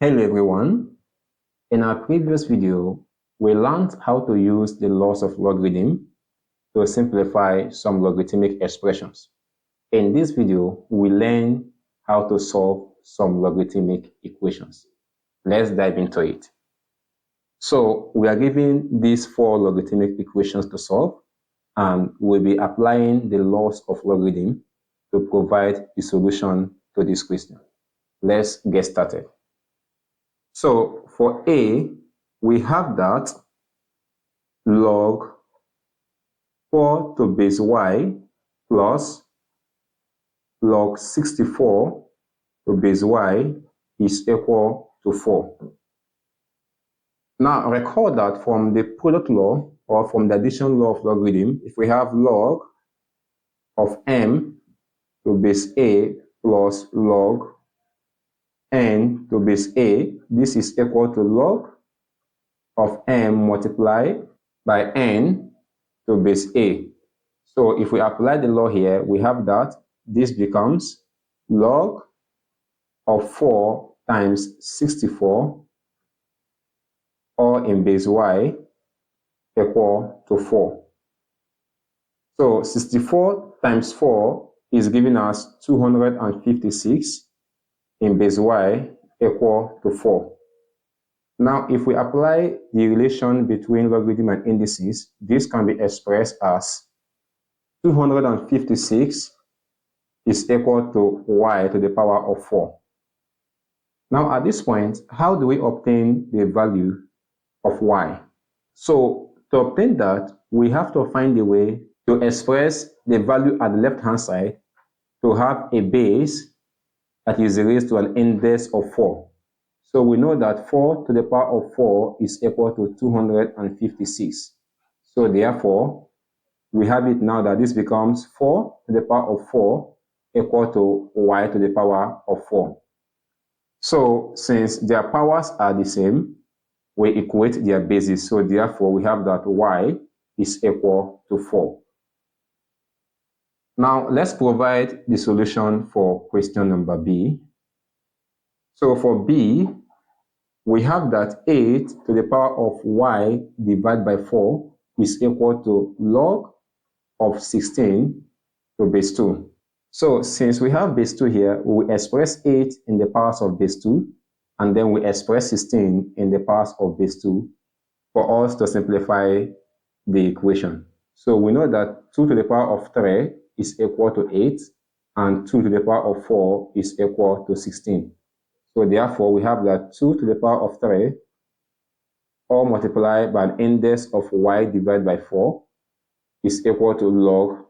Hello everyone. In our previous video, we learned how to use the laws of logarithm to simplify some logarithmic expressions. In this video, we learn how to solve some logarithmic equations. Let's dive into it. So we are given these 4 logarithmic equations to solve, and we'll be applying the laws of logarithm to provide the solution to this question. Let's get started. So for A, we have that log 4 to base y plus log 64 to base y is equal to 4. Now recall that from the product law or from the addition law of logarithm, if we have log of m to base a plus log n to base a, this is equal to log of m multiplied by n to base a. So if we apply the law here, we have that this becomes log of 4 times 64 all in base y equal to 4. So 64 times 4 is giving us 256 in base y equal to 4. Now, if we apply the relation between logarithm and indices, this can be expressed as 256 is equal to y to the power of 4. Now, at this point, how do we obtain the value of y? So, to obtain that, we have to find a way to express the value at the left-hand side to have a base that is raised to an index of 4. So we know that 4 to the power of 4 is equal to 256. So therefore, we have it now that this becomes 4 to the power of 4 equal to y to the power of 4. So since their powers are the same, we equate their bases. So therefore, we have that y is equal to 4. Now, let's provide the solution for question number B. So for B, we have that 8 to the power of y divided by 4 is equal to log of 16 to base 2. So since we have base 2 here, we will express 8 in the powers of base 2, and then we express 16 in the powers of base 2 for us to simplify the equation. So we know that 2 to the power of 3 is equal to 8, and 2 to the power of 4 is equal to 16. So therefore, we have that 2 to the power of 3 all multiplied by an index of y divided by 4 is equal to log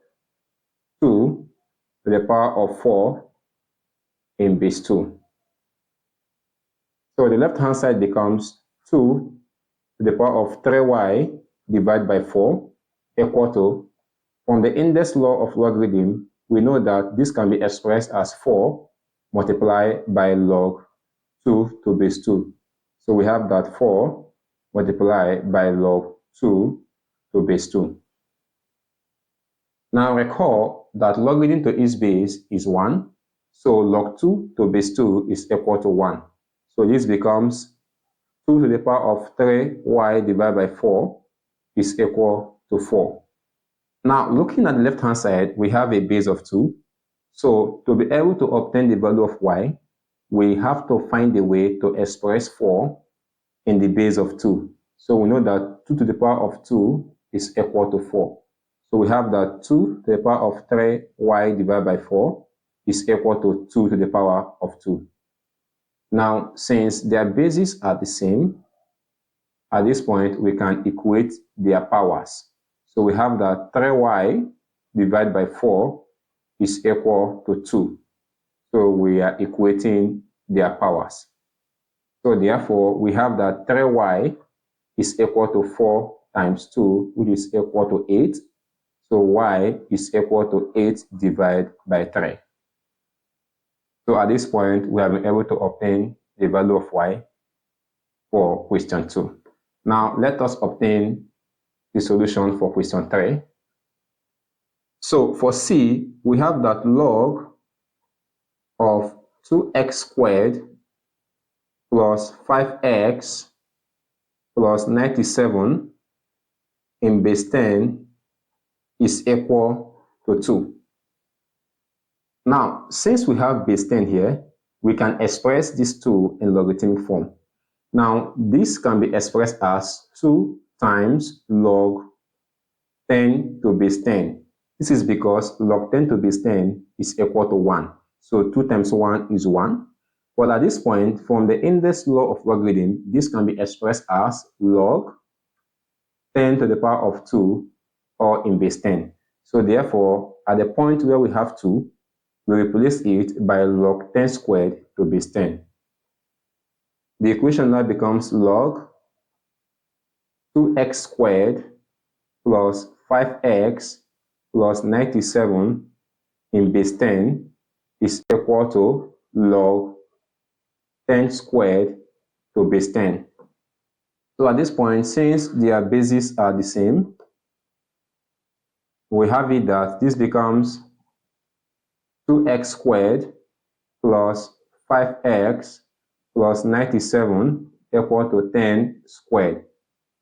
2 to the power of 4 in base 2. So the left-hand side becomes 2 to the power of 3y divided by 4 equal to, from the index law of logarithm, we know that this can be expressed as 4 multiplied by log 2 to base 2. So we have that 4 multiplied by log 2 to base 2. Now recall that logarithm to each base is 1. So log 2 to base 2 is equal to 1. So this becomes 2 to the power of 3y divided by 4 is equal to 4. Now looking at the left-hand side, we have a base of 2. So to be able to obtain the value of y, we have to find a way to express 4 in the base of 2. So we know that 2 to the power of 2 is equal to 4. So we have that 2 to the power of 3y divided by 4 is equal to 2 to the power of 2. Now, since their bases are the same, at this point we can equate their powers. So we have that 3y divided by 4 is equal to 2. So we are equating their powers. So therefore, we have that 3y is equal to 4 times 2, which is equal to 8. So y is equal to 8 divided by 3. So at this point, we have been able to obtain the value of y for question 2. Now, let us obtain the solution for question 3. So for C, we have that log of 2x squared plus 5x plus 97 in base 10 is equal to 2. Now, since we have base 10 here, we can express these two in logarithmic form. Now, this can be expressed as 2 times log 10 to base 10. This is because log 10 to base 10 is equal to 1. So 2 times 1 is 1. But at this point, from the index law of logarithm, this can be expressed as log 10 to the power of 2 or in base 10. So therefore, at the point where we have 2, we replace it by log 10 squared to base 10. The equation now becomes log 2x squared plus 5x plus 97 in base 10 is equal to log 10 squared to base 10. So at this point, since their bases are the same, we have it that this becomes 2x squared plus 5x plus 97 equal to 10 squared.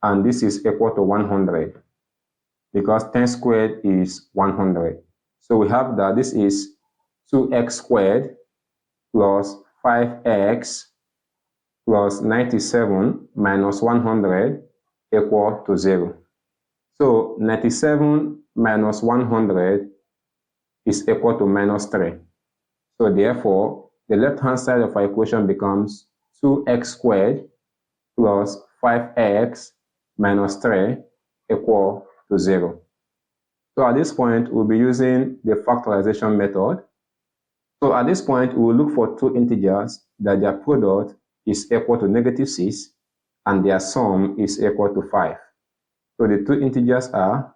And this is equal to 100 because 10 squared is 100. So we have that this is 2x squared plus 5x plus 97 minus 100 equal to 0. So 97 minus 100 is equal to minus 3. So therefore, the left-hand side of our equation becomes 2x squared plus 5x minus 3 equal to 0. So at this point, we'll be using the factorization method. So at this point, we will look for two integers that their product is equal to -6 and their sum is equal to 5. So the two integers are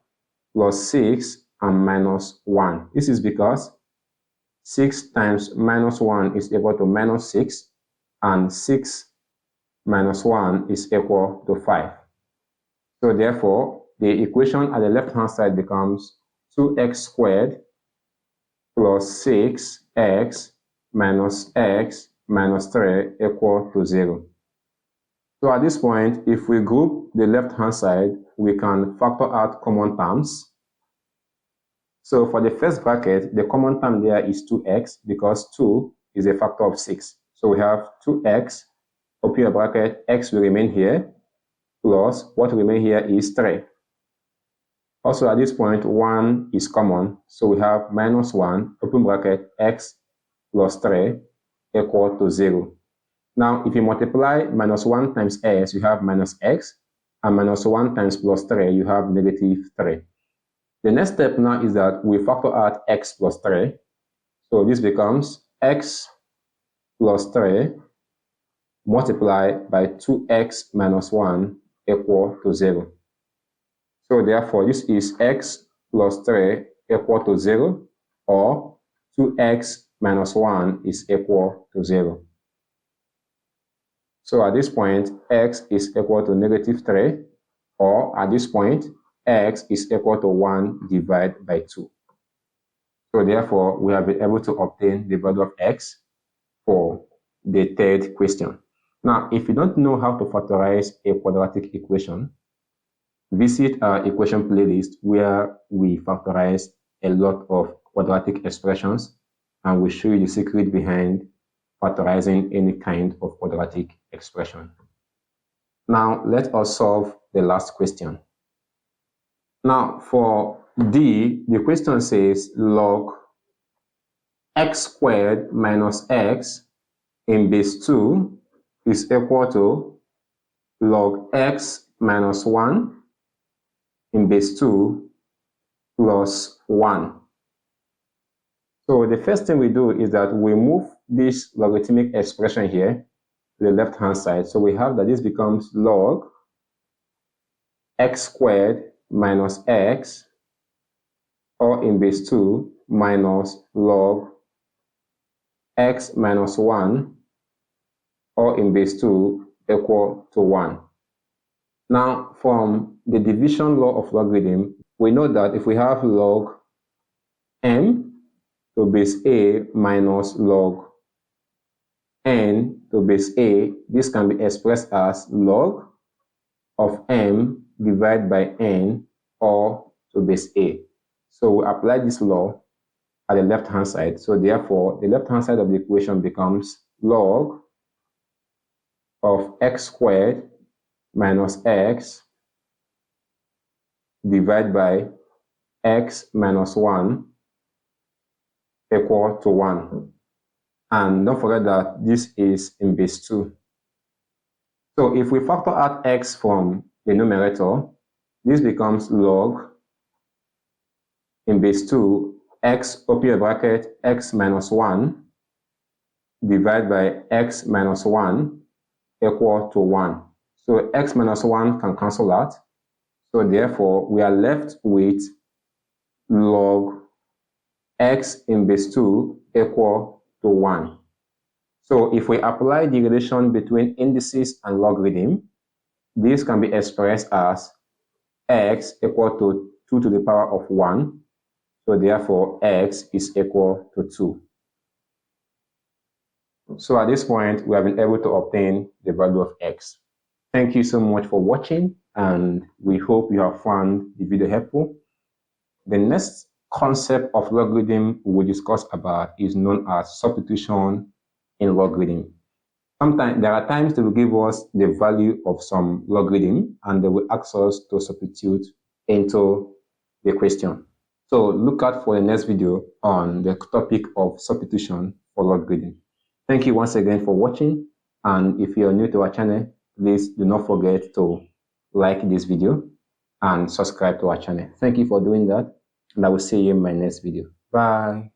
plus 6 and minus 1. This is because 6 times minus 1 is equal to minus 6 and 6 minus 1 is equal to 5. So therefore, the equation at the left-hand side becomes 2x squared plus 6x minus x minus 3 equal to 0. So at this point, if we group the left-hand side, we can factor out common terms. So for the first bracket, the common term there is 2x because 2 is a factor of 6. So we have 2x, open a bracket, x will remain here, plus what will remain here is 3. Also at this point, 1 is common, so we have minus 1, open bracket, x plus 3 equal to 0. Now, if you multiply minus 1 times s, you have minus x, and minus 1 times plus 3, you have -3. The next step now is that we factor out x plus 3. So this becomes x plus 3 multiplied by 2x minus 1 equal to 0. So therefore, this is x plus 3 equal to 0, or 2x minus 1 is equal to 0. So at this point, x is equal to -3, or at this point, x is equal to 1 divided by 2. So therefore, we have been able to obtain the value of x for the third question. Now, if you don't know how to factorize a quadratic equation, visit our equation playlist where we factorize a lot of quadratic expressions, and we show you the secret behind factorizing any kind of quadratic expression. Now, let us solve the last question. Now, for D, the question says log x squared minus x in base 2 is equal to log x minus 1 in base 2 plus 1. So the first thing we do is that we move this logarithmic expression here to the left-hand side. So we have that this becomes log x squared minus x, or in base 2, minus log x minus 1, or in base 2, equal to 1. Now, from the division law of logarithm, we know that if we have log m to base a minus log n to base a, this can be expressed as log of m divided by n or to base a. So we apply this law at the left-hand side. So therefore, the left-hand side of the equation becomes log of x squared minus x divided by x minus 1 equal to 1. And don't forget that this is in base 2. So if we factor out x from the numerator, this becomes log in base 2 x, open a bracket, x minus 1 divided by x minus 1 equal to 1. So x minus 1 can cancel out. So therefore, we are left with log x in base 2 equal to 1. So if we apply the relation between indices and logarithm, this can be expressed as x equal to 2 to the power of 1. So therefore, x is equal to 2. So at this point, we have been able to obtain the value of x. Thank you so much for watching, and we hope you have found the video helpful. The next concept of logarithm we will discuss about is known as substitution in logarithm. Sometimes there are times they will give us the value of some logarithm and they will ask us to substitute into the question. So look out for the next video on the topic of substitution for logarithm. Thank you once again for watching, and if you are new to our channel, please do not forget to like this video and subscribe to our channel. Thank you for doing that, and I will see you in my next video. Bye.